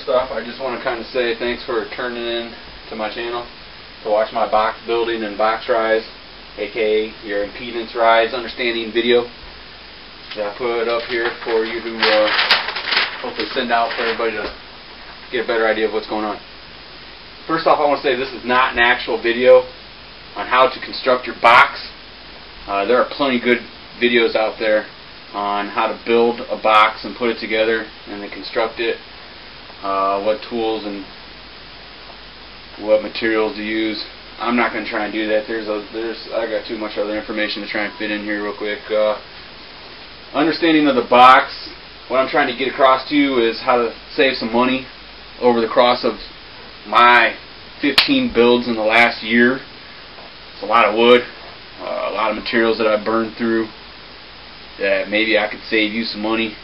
First off, I just want to kind of say thanks for turning in to my channel to watch my box building and BoxRise, aka your Impedance Rise Understanding video that I put up here for you to hopefully send out for everybody to get a better idea of what's going on. First off, I want to say this is not an actual video on how to construct your box. There are plenty good videos out there on how to build a box and put it together and then construct it, what tools and what materials to use. I'm not going to try and do that. I got too much other information to try and fit in here real quick. Understanding of the box, what I'm trying to get across to you is how to save some money over the course of my 15 builds in the last year. It's a lot of wood, a lot of materials that I burned through that maybe I could save you some money.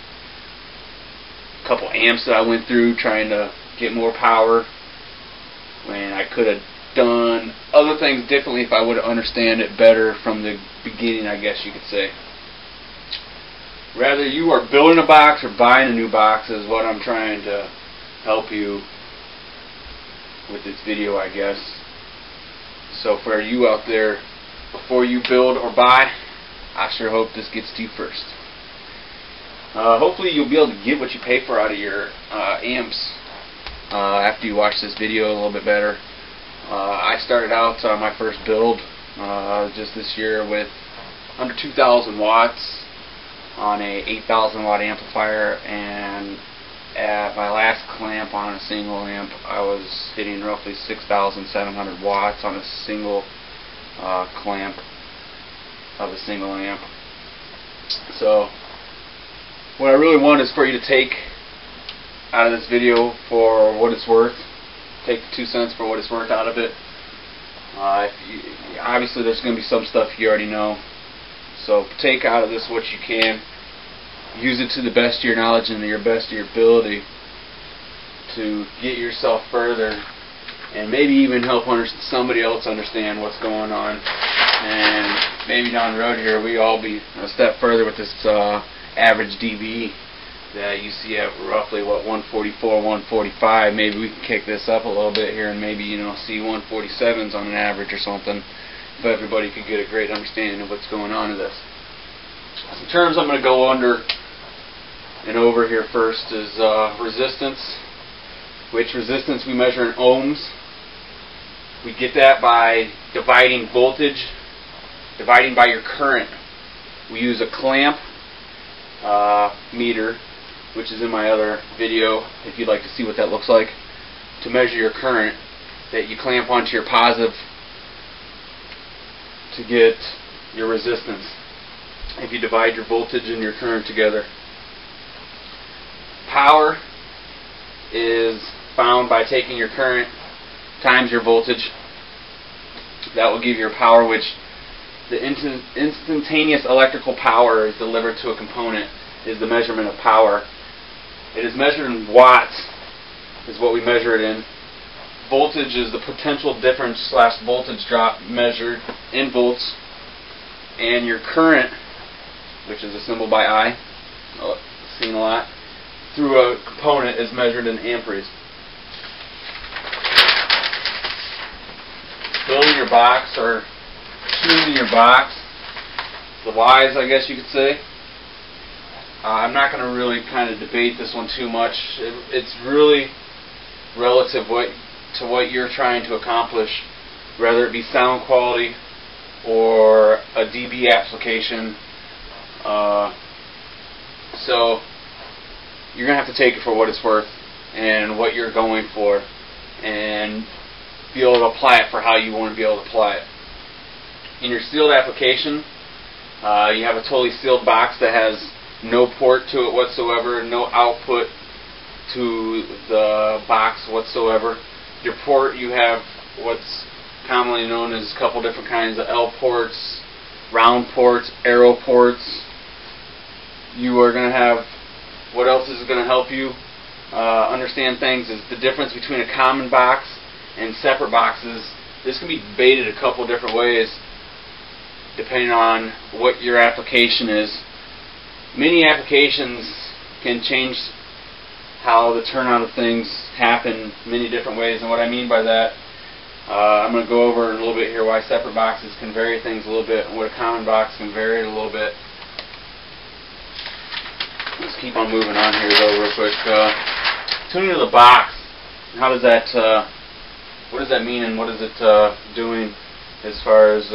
A couple amps that I went through trying to get more power when I could have done other things differently if I would have understood it better from the beginning, I guess you could say. Whether you are building a box or buying a new box is what I'm trying to help you with this video, I guess. So for you out there, before you build or buy, I sure hope this gets to you first. Hopefully you'll be able to get what you pay for out of your amps after you watch this video a little bit better. I started out my first build just this year with under 2,000 watts on a 8,000 watt amplifier, and at my last clamp on a single amp I was hitting roughly 6,700 watts on a single clamp of a single amp. So what I really want is for you to take out of this video for what it's worth. Take 2 cents for what it's worth out of it. Obviously there's going to be some stuff you already know, so take out of this what you can. Use it to the best of your knowledge and the best of your ability to get yourself further and maybe even help somebody else understand what's going on. And maybe down the road here we all be a step further with this average dB that you see at roughly what, 144, 145. Maybe we can kick this up a little bit here and maybe, you know, see 147s on an average or something, if everybody could get a great understanding of what's going on in this. Some terms I'm going to go under and over here first is resistance, which resistance we measure in ohms. We get that by dividing voltage, dividing by your current. We use a clamp meter, which is in my other video if you'd like to see what that looks like, to measure your current that you clamp onto your positive to get your resistance if you divide your voltage and your current together. Power is found by taking your current times your voltage. That will give you your power, which the instantaneous electrical power is delivered to a component is the measurement of power. It is measured in watts is what we measure it in. Voltage is the potential difference / voltage drop measured in volts. And your current, which is a symbol by I, seen a lot, through a component is measured in amperes. Building your box or choosing your box, the whys, I guess you could say. I'm not going to really kind of debate this one too much. It's really relative to what you're trying to accomplish, whether it be sound quality or a dB application. So you're going to have to take it for what it's worth and what you're going for, and be able to apply it for how you want to be able to apply it. In your sealed application, you have a totally sealed box that has no port to it whatsoever, no output to the box whatsoever. Your port, you have what's commonly known as a couple different kinds of L ports, round ports, arrow ports. You are going to have, what else is going to help you understand things is the difference between a common box and separate boxes. This can be debated a couple different ways depending on what your application is. Many applications can change how the turnout of things happen many different ways, and what I mean by that, I'm going to go over in a little bit here why separate boxes can vary things a little bit, and what a common box can vary it a little bit. Let's keep on moving on here though real quick. Tuning of the box, how does that, what does that mean, and what is it doing as far as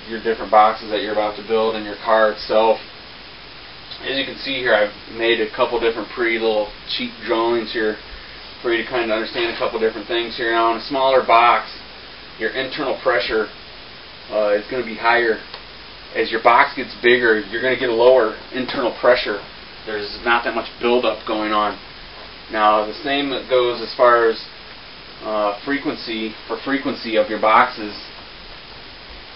your different boxes that you're about to build in your car itself. As you can see here, I've made a couple different pretty little cheap drawings here for you to kind of understand a couple different things here. Now, in a smaller box, your internal pressure is going to be higher. As your box gets bigger, you're going to get a lower internal pressure. There's not that much buildup going on. Now, the same goes as far as frequency of your boxes.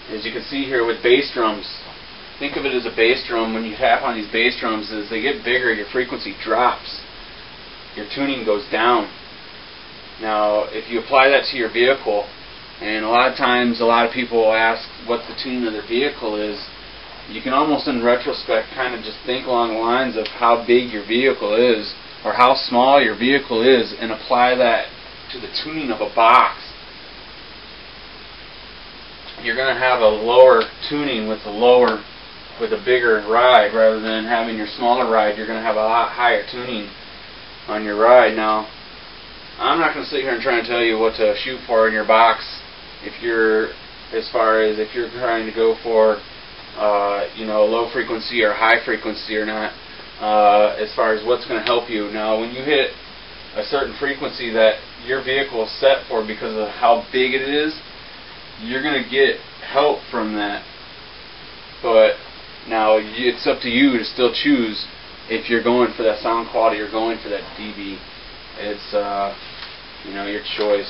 As you can see here with bass drums, think of it as a bass drum. When you tap on these bass drums, as they get bigger, your frequency drops. Your tuning goes down. Now, if you apply that to your vehicle, and a lot of times a lot of people ask what the tuning of their vehicle is, you can almost in retrospect kind of just think along the lines of how big your vehicle is or how small your vehicle is and apply that to the tuning of a box. You're going to have a lower tuning with a bigger ride rather than having your smaller ride. You're going to have a lot higher tuning on your ride. Now, I'm not going to sit here and try and tell you what to shoot for in your box if you're trying to go for low frequency or high frequency or not, as far as what's going to help you. Now, when you hit a certain frequency that your vehicle is set for because of how big it is, you're going to get help from that. But now it's up to you to still choose if you're going for that sound quality or going for that dB. It's your choice.